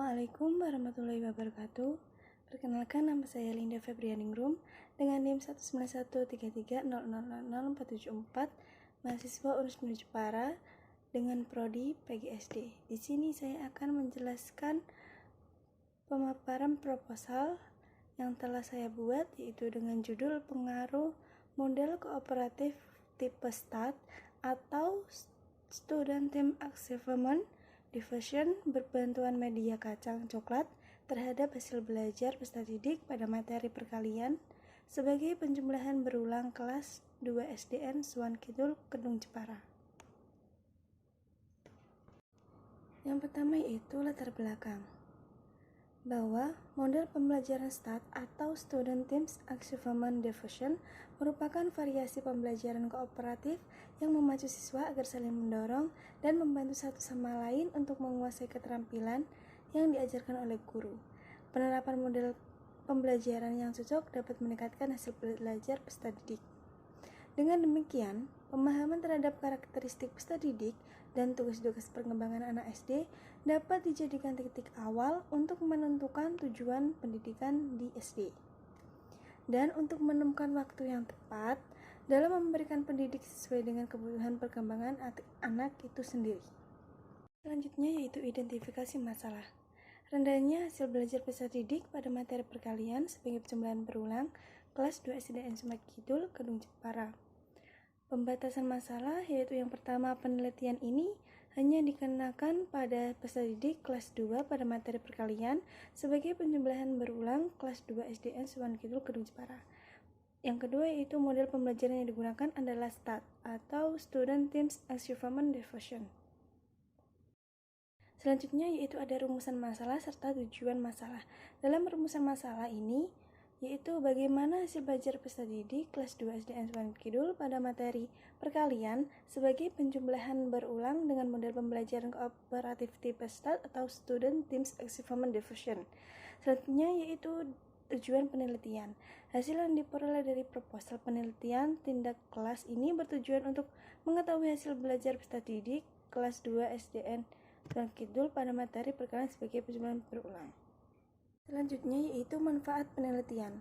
Assalamualaikum warahmatullahi wabarakatuh. Perkenalkan, nama saya Linda Febrianingrum dengan NIM 19133000474, mahasiswa Universitas Jepara dengan prodi PGSD. Di sini saya akan menjelaskan pemaparan proposal yang telah saya buat, yaitu dengan judul pengaruh model kooperatif tipe STAT atau Student Team Achievement Diffusion berbantuan media kacang coklat terhadap hasil belajar peserta didik pada materi perkalian sebagai penjumlahan berulang kelas 2 SDN Suwan Kidul, Kedung Jepara. Yang pertama yaitu latar belakang, bahwa model pembelajaran STAT atau Student Teams Achievement Diffusion merupakan variasi pembelajaran kooperatif yang memacu siswa agar saling mendorong dan membantu satu sama lain untuk menguasai keterampilan yang diajarkan oleh guru. Penerapan model pembelajaran yang cocok dapat meningkatkan hasil belajar peserta didik. Dengan demikian, pemahaman terhadap karakteristik peserta didik dan tugas-tugas perkembangan anak SD dapat dijadikan titik awal untuk menentukan tujuan pendidikan di SD. Dan untuk menemukan waktu yang tepat dalam memberikan pendidik sesuai dengan kebutuhan perkembangan anak itu sendiri. Selanjutnya yaitu identifikasi masalah. Rendahnya hasil belajar peserta didik pada materi perkalian sebagai penjumlahan berulang kelas 2 SDN Suwan Kidul, Kedung Jepara. Pembatasan masalah yaitu yang pertama, penelitian ini hanya dikenakan pada peserta didik kelas 2 pada materi perkalian sebagai penjumlahan berulang kelas 2 SDN Suwan Kidul, Kedung Jepara. Yang kedua yaitu model pembelajaran yang digunakan adalah STAT atau Student Teams Achievement Diffusion. Selanjutnya yaitu ada rumusan masalah serta tujuan masalah. Dalam rumusan masalah ini yaitu bagaimana hasil belajar peserta didik kelas 2 SDN Suwan Kidul pada materi perkalian sebagai penjumlahan berulang dengan model pembelajaran kooperatif tipe STAT atau Student Teams Achievement Diffusion. Selanjutnya yaitu tujuan penelitian. Hasil yang diperoleh dari proposal penelitian tindak kelas ini bertujuan untuk mengetahui hasil belajar peserta didik kelas 2 SDN Suwan Kidul pada materi perkalian sebagai penjumlahan berulang. Selanjutnya yaitu manfaat penelitian.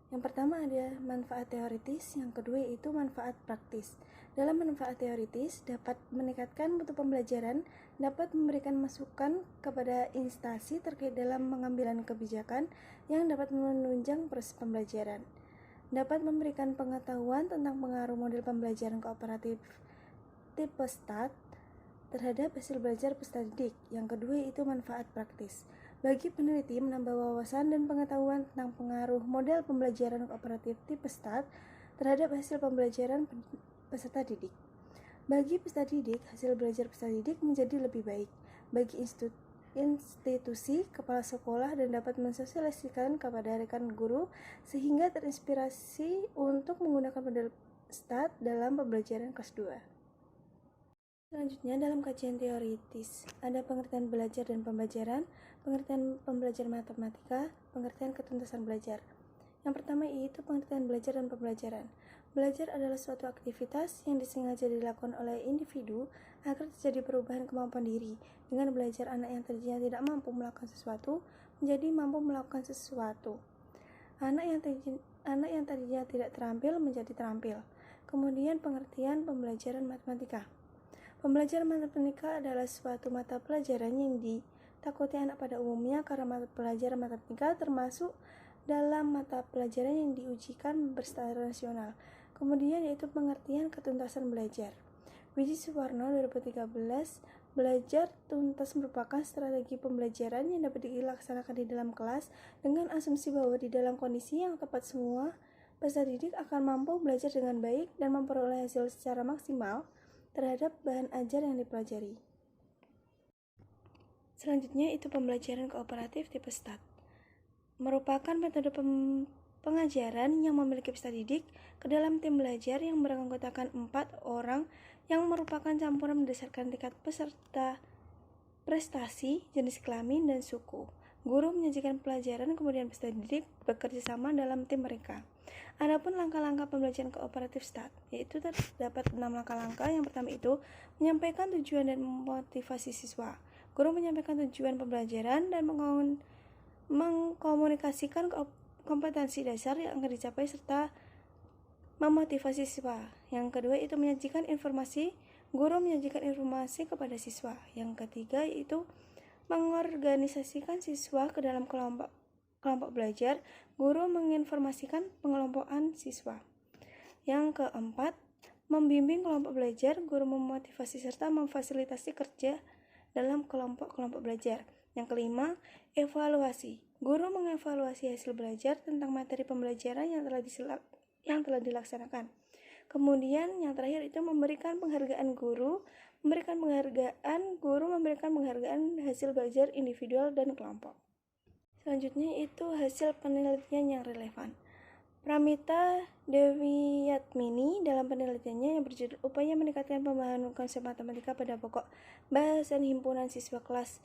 Yang pertama ada manfaat teoritis, yang kedua yaitu manfaat praktis. Dalam manfaat teoritis dapat meningkatkan mutu pembelajaran, dapat memberikan masukan kepada instansi terkait dalam pengambilan kebijakan yang dapat menunjang proses pembelajaran. Dapat memberikan pengetahuan tentang pengaruh model pembelajaran kooperatif tipe STAT terhadap hasil belajar peserta didik. Yang kedua yaitu manfaat praktis. Bagi peneliti menambah wawasan dan pengetahuan tentang pengaruh model pembelajaran kooperatif tipe STAT terhadap hasil pembelajaran peserta didik. Bagi peserta didik, hasil belajar peserta didik menjadi lebih baik. Bagi institusi, kepala sekolah dan dapat mensosialisasikan kepada rekan guru sehingga terinspirasi untuk menggunakan model STAT dalam pembelajaran kelas 2. Selanjutnya dalam kajian teoritis ada pengertian belajar dan pembelajaran, pengertian pembelajaran matematika, pengertian ketuntasan belajar. Yang pertama yaitu pengertian belajar dan pembelajaran. Belajar adalah suatu aktivitas yang disengaja dilakukan oleh individu agar terjadi perubahan kemampuan diri. Dengan belajar, anak yang tadinya tidak mampu melakukan sesuatu menjadi mampu melakukan sesuatu. Anak yang tadinya tidak terampil menjadi terampil. Kemudian pengertian pembelajaran matematika. Pembelajaran matematika adalah suatu mata pelajaran yang ditakuti anak pada umumnya karena mata pelajaran matematika termasuk dalam mata pelajaran yang diujikan berstandar nasional. Kemudian yaitu pengertian ketuntasan belajar. Wiji Suwarno 2013, belajar tuntas merupakan strategi pembelajaran yang dapat dilaksanakan di dalam kelas dengan asumsi bahwa di dalam kondisi yang tepat semua peserta didik akan mampu belajar dengan baik dan memperoleh hasil secara maksimal terhadap bahan ajar yang dipelajari. Selanjutnya itu pembelajaran kooperatif tipe STAT. Merupakan metode pengajaran yang memiliki peserta didik ke dalam tim belajar yang beranggotakan 4 orang yang merupakan campuran berdasarkan tingkat peserta, prestasi, jenis kelamin, dan suku. Guru menyajikan pelajaran, kemudian peserta didik bekerja sama dalam tim mereka. Adapun langkah-langkah pembelajaran kooperatif STAT, yaitu terdapat 6 langkah-langkah. Yang pertama itu menyampaikan tujuan dan motivasi siswa. Guru menyampaikan tujuan pembelajaran dan mengkomunikasikan kompetensi dasar yang akan dicapai serta memotivasi siswa. Yang kedua itu menyajikan informasi. Guru menyajikan informasi kepada siswa. Yang ketiga yaitu mengorganisasikan siswa ke dalam kelompok belajar. Guru menginformasikan pengelompokan siswa. Yang keempat, membimbing kelompok belajar. Guru memotivasi serta memfasilitasi kerja dalam kelompok belajar. Yang kelima, evaluasi. Guru mengevaluasi hasil belajar tentang materi pembelajaran yang telah dilaksanakan. Kemudian yang terakhir itu memberikan penghargaan. Guru memberikan penghargaan hasil belajar individual dan kelompok. Selanjutnya itu hasil penelitian yang relevan. Pramita Dewiatmini dalam penelitiannya yang berjudul Upaya Meningkatkan Pemahaman Konsep Matematika pada Pokok Bahasan Himpunan Siswa Kelas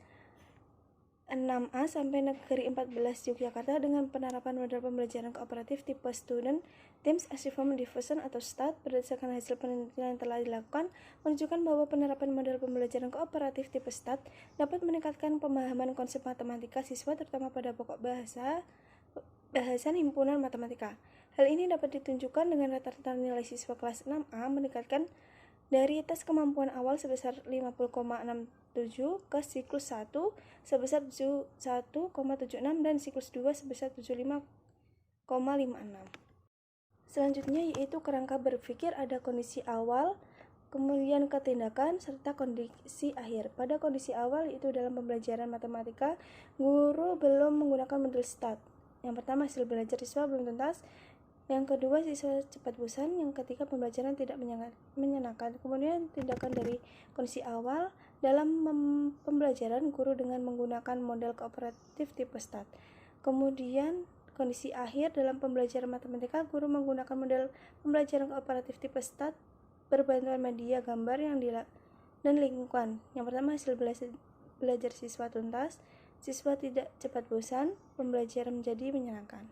6A sampai Negeri 14 Yogyakarta dengan penerapan model pembelajaran kooperatif tipe Student Teams Achievement Diffusion atau STAT. Berdasarkan hasil penelitian yang telah dilakukan, menunjukkan bahwa penerapan model pembelajaran kooperatif tipe STAT dapat meningkatkan pemahaman konsep matematika siswa terutama pada pokok bahasan himpunan matematika. Hal ini dapat ditunjukkan dengan rata-rata nilai siswa kelas 6A meningkatkan dari tes kemampuan awal sebesar 50,67 ke siklus 1 sebesar 71,76 dan siklus 2 sebesar 75,56. Selanjutnya yaitu kerangka berpikir. Ada kondisi awal, kemudian ketindakan, serta kondisi akhir. Pada kondisi awal yaitu dalam pembelajaran matematika, guru belum menggunakan model STAT. Yang pertama, hasil belajar siswa belum tuntas. Yang kedua, siswa cepat bosan. Yang ketiga, pembelajaran tidak menyenangkan. Kemudian tindakan dari kondisi awal dalam pembelajaran, guru dengan menggunakan model kooperatif tipe STAT. Kemudian kondisi akhir dalam pembelajaran matematika, guru menggunakan model pembelajaran kooperatif tipe STAT berbantuan media gambar dan lingkungan. Yang pertama, hasil belajar siswa tuntas, siswa tidak cepat bosan, pembelajaran menjadi menyenangkan.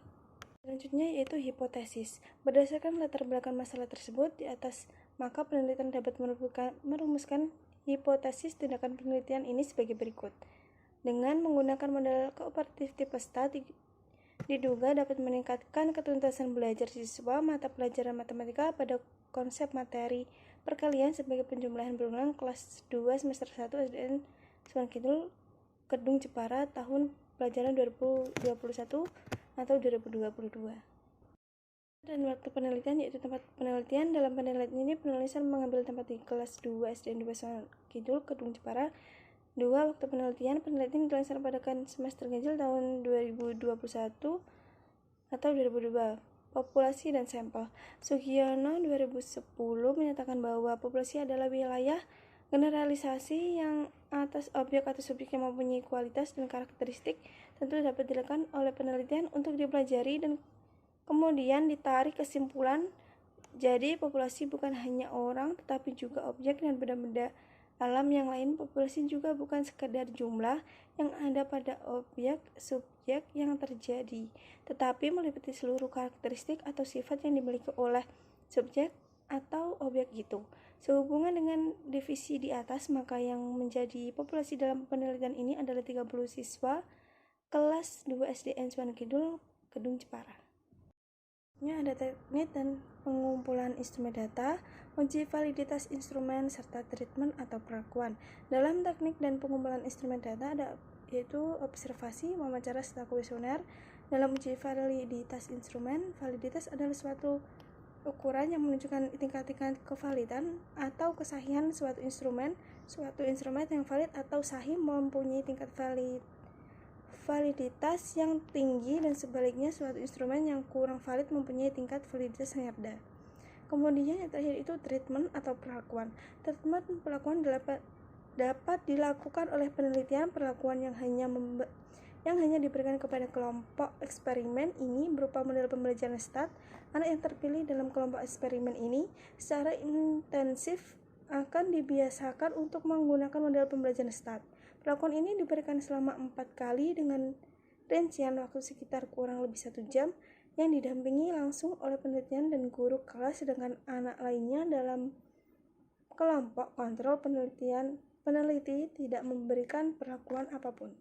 Selanjutnya yaitu hipotesis. Berdasarkan latar belakang masalah tersebut di atas, maka penelitian dapat merumuskan hipotesis tindakan penelitian ini sebagai berikut. Dengan menggunakan model kooperatif tipe STAT, diduga dapat meningkatkan ketuntasan belajar siswa mata pelajaran matematika pada konsep materi perkalian sebagai penjumlahan berulang kelas 2 semester 1 SDN Sunan Kidul, Kedung Jepara, tahun pelajaran 2021 atau 2022. Dan waktu penelitian yaitu tempat penelitian. Dalam penelitian ini penulisan mengambil tempat di kelas 2 SDN 2 Sunan Kidul, Kedung Jepara. 2. Waktu penelitian dilaksanakan pada semester ganjil tahun 2021 atau 2022. Populasi dan sampel. Sugiono 2010 menyatakan bahwa populasi adalah wilayah generalisasi yang atas objek atau subjek yang mempunyai kualitas dan karakteristik tentu dapat dilakukan oleh penelitian untuk dipelajari dan kemudian ditarik kesimpulan. Jadi populasi bukan hanya orang tetapi juga objek dan benda-benda alam yang lain. Populasi juga bukan sekadar jumlah yang ada pada objek subjek yang terjadi, tetapi meliputi seluruh karakteristik atau sifat yang dimiliki oleh subjek atau objek itu. Sehubungan dengan divisi di atas, maka yang menjadi populasi dalam penelitian ini adalah 30 siswa kelas 2 SDN Sunan Kidul, Kedung Jepara. Ini ada teknik dan pengumpulan instrumen data, uji validitas instrumen, serta treatment atau perlakuan. Dalam teknik dan pengumpulan instrumen data ada yaitu observasi, wawancara, serta kuesioner. Dalam uji validitas instrumen, validitas adalah suatu ukuran yang menunjukkan tingkat-tingkat kevalidan atau kesahihan suatu instrumen. Suatu instrumen yang valid atau sahih mempunyai tingkat validitas yang tinggi dan sebaliknya suatu instrumen yang kurang valid mempunyai tingkat validitas yang rendah. Kemudian yang terakhir itu treatment atau perlakuan. Treatment perlakuan dapat dilakukan oleh penelitian. Perlakuan yang hanya diberikan kepada kelompok eksperimen ini berupa model pembelajaran STAT. Anak yang terpilih dalam kelompok eksperimen ini secara intensif akan dibiasakan untuk menggunakan model pembelajaran STAT. Perlakuan ini diberikan selama 4 kali dengan rincian waktu sekitar kurang lebih 1 jam yang didampingi langsung oleh penelitian dan guru kelas, sedangkan anak lainnya dalam kelompok kontrol Peneliti tidak memberikan perlakuan apapun.